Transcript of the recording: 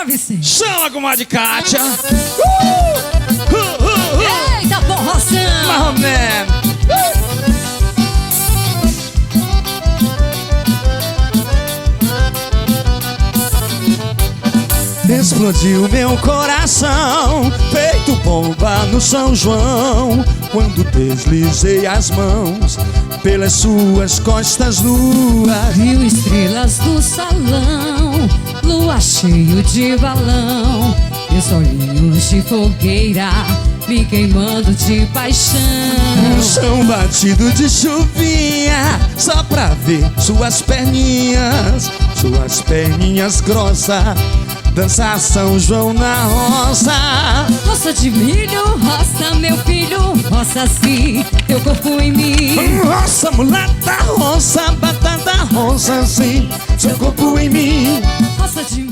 Chama, Vicente. Chama, comadre Kátia. Eita, porração. Marromé. Explodiu meu coração, feito bomba no São João, quando deslizei as mãos pelas suas costas nuas. Viu estrelas do salão, lua cheio de balão, meus olhinhos de fogueira me queimando de paixão. Um chão batido de chuvinha, só pra ver suas perninhas grossas, dançar São João na roça. Roça de milho, roça meu filho, roça sim, teu corpo em mim. Roça mulata, roça batata, roça sim, seu corpo em mim. Roça de